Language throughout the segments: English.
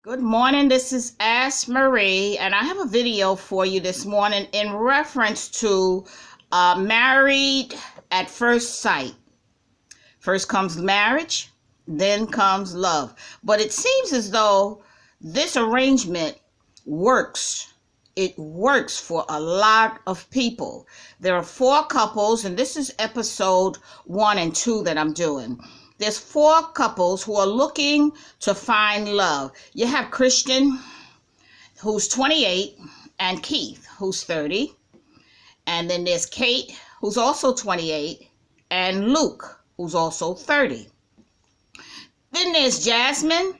Good morning, this is Ask Marie, and I have a video for you this morning in reference to married at first sight. First comes marriage, then comes love. But it seems as though this arrangement works. It works for a lot of people. There are 4 couples, and this is episode 1 and 2 that I'm doing. There's 4 couples who are looking to find love. You have Christian, who's 28, and Keith, who's 30. And then there's Kate, who's also 28, and Luke, who's also 30. Then there's Jasmine,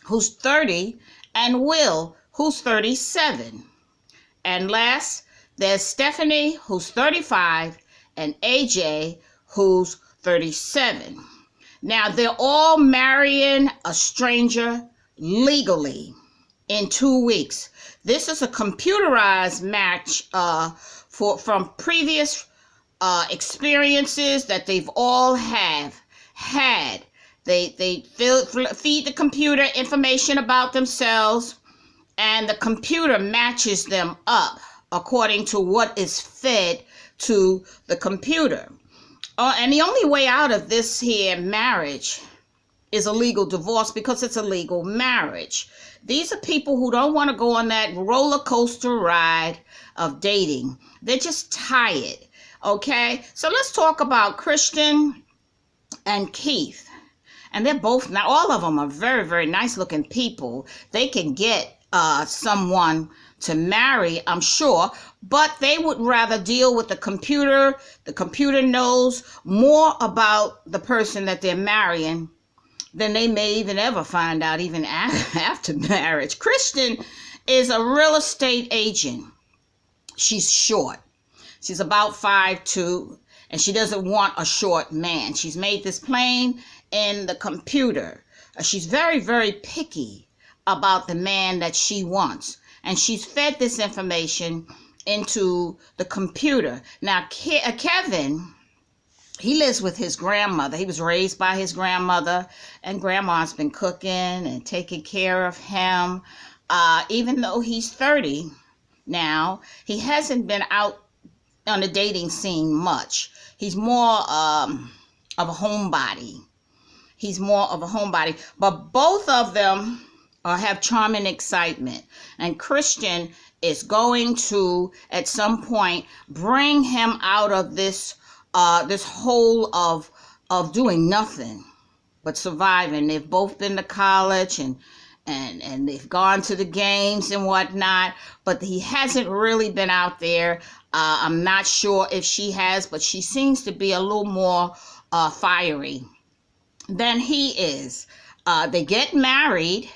who's 30, and Will, who's 37. And last, there's Stephanie, who's 35, and AJ, who's 37. Now, they're all marrying a stranger legally in 2 weeks. This is a computerized match from previous experiences that they've all had. They feed the computer information about themselves, and the computer matches them up according to what is fed to the computer. And the only way out of this here marriage is a legal divorce, because it's a legal marriage. These are people who don't want to go on that roller coaster ride of dating. They're just tired. Okay, so let's talk about Christian and Keith. And they're both, now all of them are very, very nice looking people. They can get someone to marry, I'm sure, but they would rather deal with the computer. The computer knows more about the person that they're marrying than they may even ever find out even after marriage. Christian is a real estate agent. She's short. She's about 5'2", and she doesn't want a short man. She's made this plain in the computer. She's very, very picky about the man that she wants, and she's fed this information into the computer. Now, Kevin, he lives with his grandmother. He was raised by his grandmother, and grandma's been cooking and taking care of him. Even though he's 30 now, he hasn't been out on the dating scene much. He's more of a homebody. But both of them have charm and excitement. And Christian is going to, at some point, bring him out of this hole of doing nothing but surviving. They've both been to college and they've gone to the games and whatnot, but he hasn't really been out there. I'm not sure if she has, but she seems to be a little more fiery than he is. They get married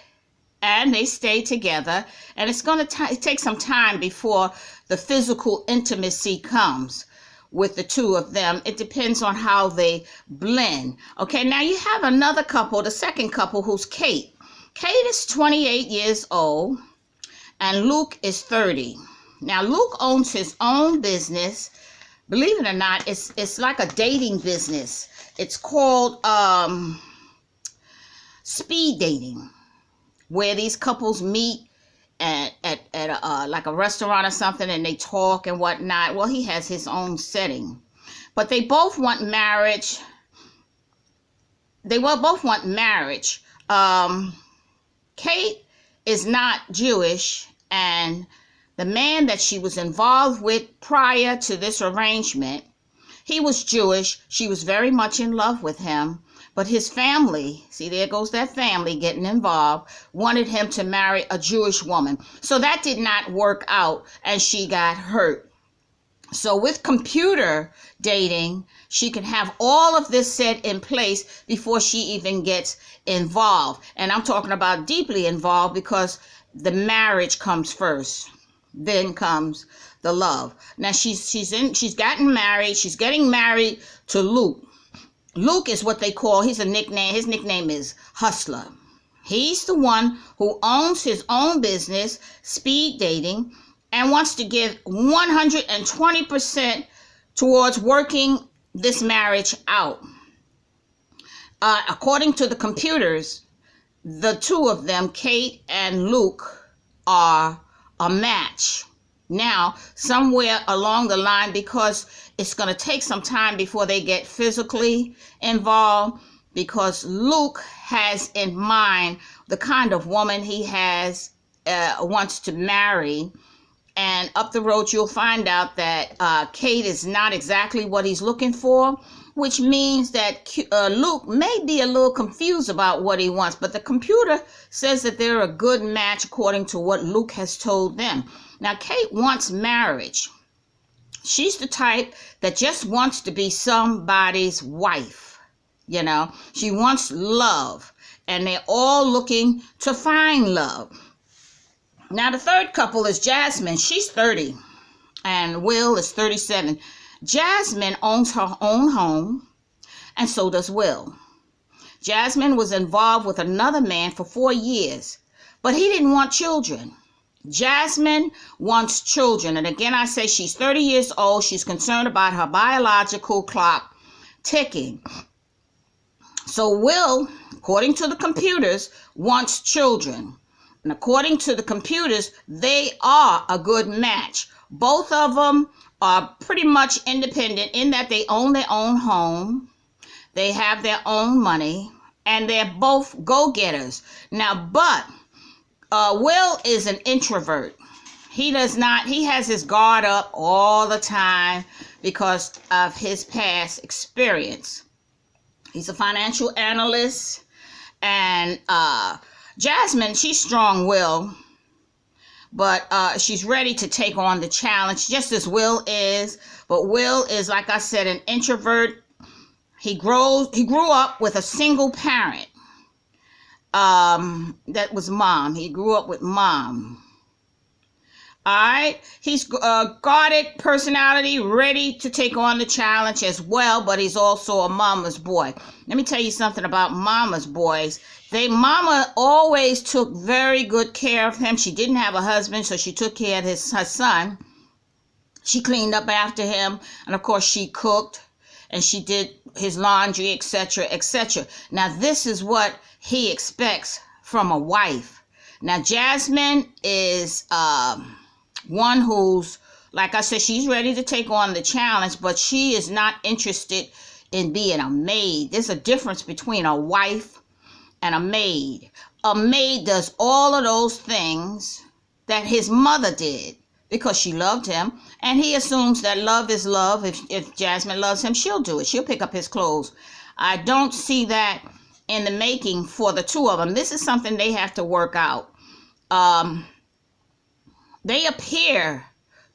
and they stay together, and it's going to take some time before the physical intimacy comes with the two of them. It depends on how they blend. Okay, now you have another couple, the second couple, who's Kate. Kate is 28 years old, and Luke is 30. Now, Luke owns his own business. Believe it or not, it's like a dating business. It's called speed dating, where these couples meet at like a restaurant or something, and they talk and whatnot. Well, he has his own setting, but they both want marriage. Kate is not Jewish, and the man that she was involved with prior to this arrangement, he was Jewish. She was very much in love with him. But his family, see, there goes that family getting involved, wanted him to marry a Jewish woman. So that did not work out, and she got hurt. So with computer dating, she can have all of this set in place before she even gets involved. And I'm talking about deeply involved, because the marriage comes first. Then comes the love. Now she's gotten married. She's getting married to Luke. Luke is what they call, he's a nickname. His nickname is Hustler. He's the one who owns his own business, speed dating, and wants to give 120% towards working this marriage out. According to the computers, the two of them, Kate and Luke, are a match. Now, somewhere along the line, because it's going to take some time before they get physically involved, because Luke has in mind the kind of woman he wants to marry. And up the road, you'll find out that Kate is not exactly what he's looking for, which means that Luke may be a little confused about what he wants. But the computer says that they're a good match according to what Luke has told them. Now, Kate wants marriage. She's the type that just wants to be somebody's wife. You know, she wants love. And they're all looking to find love. Now, the third couple is Jasmine. She's 30 and Will is 37. Jasmine owns her own home, and so does Will. Jasmine was involved with another man for 4 years, but he didn't want children. Jasmine wants children. And again, I say she's 30 years old. She's concerned about her biological clock ticking. So Will, according to the computers, wants children. And according to the computers, they are a good match. Both of them are pretty much independent in that they own their own home. They have their own money. And they're both go-getters. Now, but Will is an introvert. He has his guard up all the time because of his past experience. He's a financial analyst. And Jasmine, she's strong-willed, but she's ready to take on the challenge, just as Will is. But Will is, like I said, an introvert. He grew up with a single parent. That was mom. He grew up with mom. All right. He's guarded personality, ready to take on the challenge as well, but he's also a mama's boy. Let me tell you something about mama's boys. Mama always took very good care of him. She didn't have a husband, so she took care of her son. She cleaned up after him, and of course she cooked, and she did his laundry, etc., etc. Now, this is what he expects from a wife. Now, Jasmine is one who's, like I said, she's ready to take on the challenge, but she is not interested in being a maid. There's a difference between a wife and a maid. A maid does all of those things that his mother did because she loved him, and he assumes that love is love. If Jasmine loves him, she'll do it. She'll pick up his clothes. I don't see that in the making for the two of them. This is something they have to work out. They appear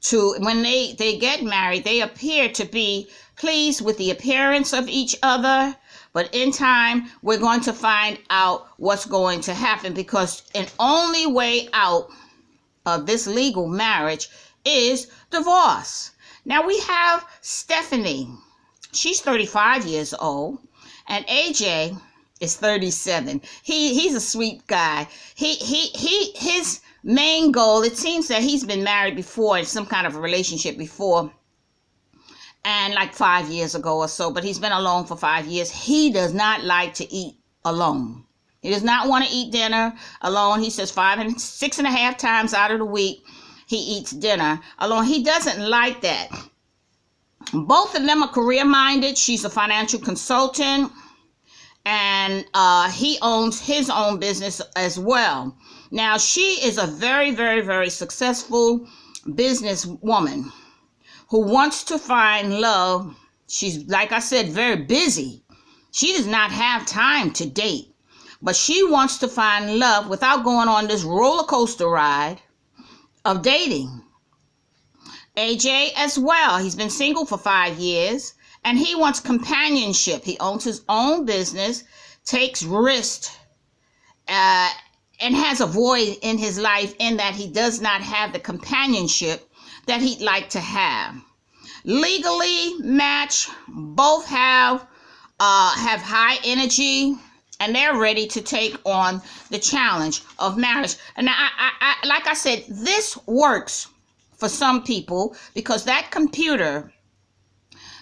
to, when they get married, they appear to be pleased with the appearance of each other. But in time, we're going to find out what's going to happen, because an only way out of this legal marriage is divorce. Now we have Stephanie. She's 35 years old, and AJ is 37. He's a sweet guy. His main goal, it seems that he's been married before, in some kind of a relationship before, and like 5 years ago or so, but he's been alone for 5 years. He does not like to eat alone. He does not want to eat dinner alone. He says 6.5 times out of the week he eats dinner alone. He doesn't like that. Both of them are career-minded. She's a financial consultant, and he owns his own business as well. Now, she is a very, very, very successful businesswoman who wants to find love. She's, like I said, very busy. She does not have time to date, but she wants to find love without going on this roller coaster ride of dating. AJ as well. He's been single for 5 years, and he wants companionship. He owns his own business, takes risks, and has a void in his life in that he does not have the companionship that he'd like to have. Legally matched, both have high energy, and they're ready to take on the challenge of marriage. And I like I said, this works for some people because that computer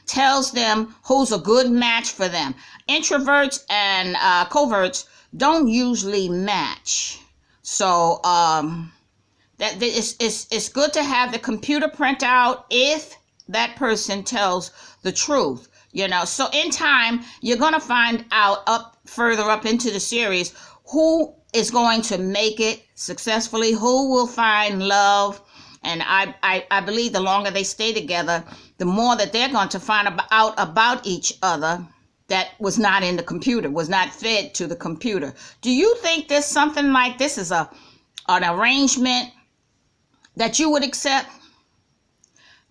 tells them who's a good match for them. Introverts and coverts don't usually match. So that it's good to have the computer printout if that person tells the truth. So in time, you're going to find out further up into the series who is going to make it successfully, who will find love. And I believe the longer they stay together, the more that they're going to find out about each other that was not in the computer, was not fed to the computer. Do you think there's something like this is an arrangement that you would accept?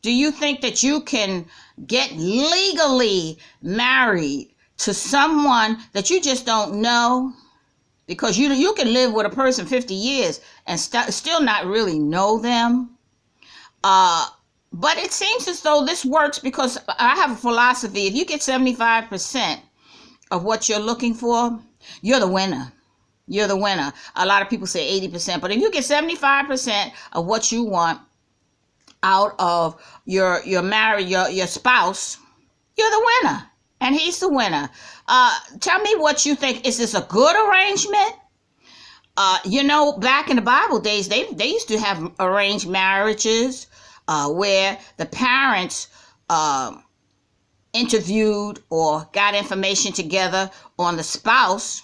Do you think that you can get legally married to someone that you just don't know? Because you can live with a person 50 years and still not really know them. But it seems as though this works because I have a philosophy. If you get 75% of what you're looking for, you're the winner. You're the winner. A lot of people say 80%, but if you get 75% of what you want out of your spouse, you're the winner, and he's the winner. Tell me what you think. Is this a good arrangement? Back in the Bible days, they used to have arranged marriages where the parents interviewed or got information together on the spouse,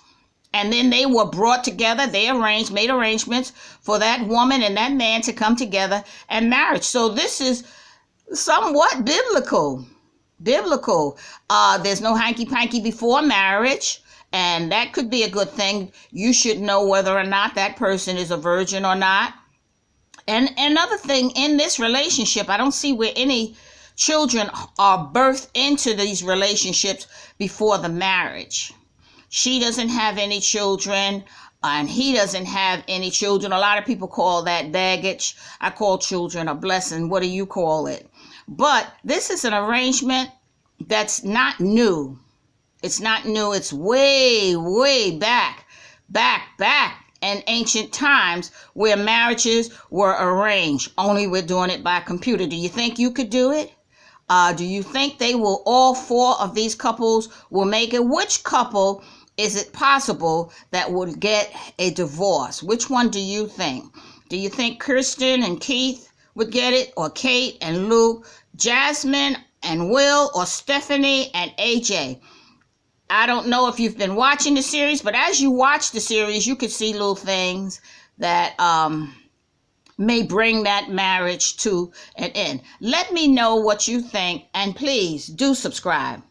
and then they were brought together. They made arrangements for that woman and that man to come together and marriage. So this is somewhat biblical. There's no hanky-panky before marriage, and that could be a good thing. You should know whether or not that person is a virgin or not. And another thing, in this relationship, I don't see where any children are birthed into these relationships before the marriage. She doesn't have any children, and he doesn't have any children. A lot of people call that baggage. I call children a blessing. What do you call it? But this is an arrangement that's not new. It's not new. It's way, way back in ancient times where marriages were arranged. Only we're doing it by computer. Do you think you could do it? Do you think all four of these couples will make it? Which couple is it possible that would get a divorce? Which one do you think? Do you think Kirsten and Keith would get it, or Kate and Luke, Jasmine and Will, or Stephanie and AJ? I don't know if you've been watching the series, but as you watch the series, you could see little things that may bring that marriage to an end. Let me know what you think, and please do subscribe.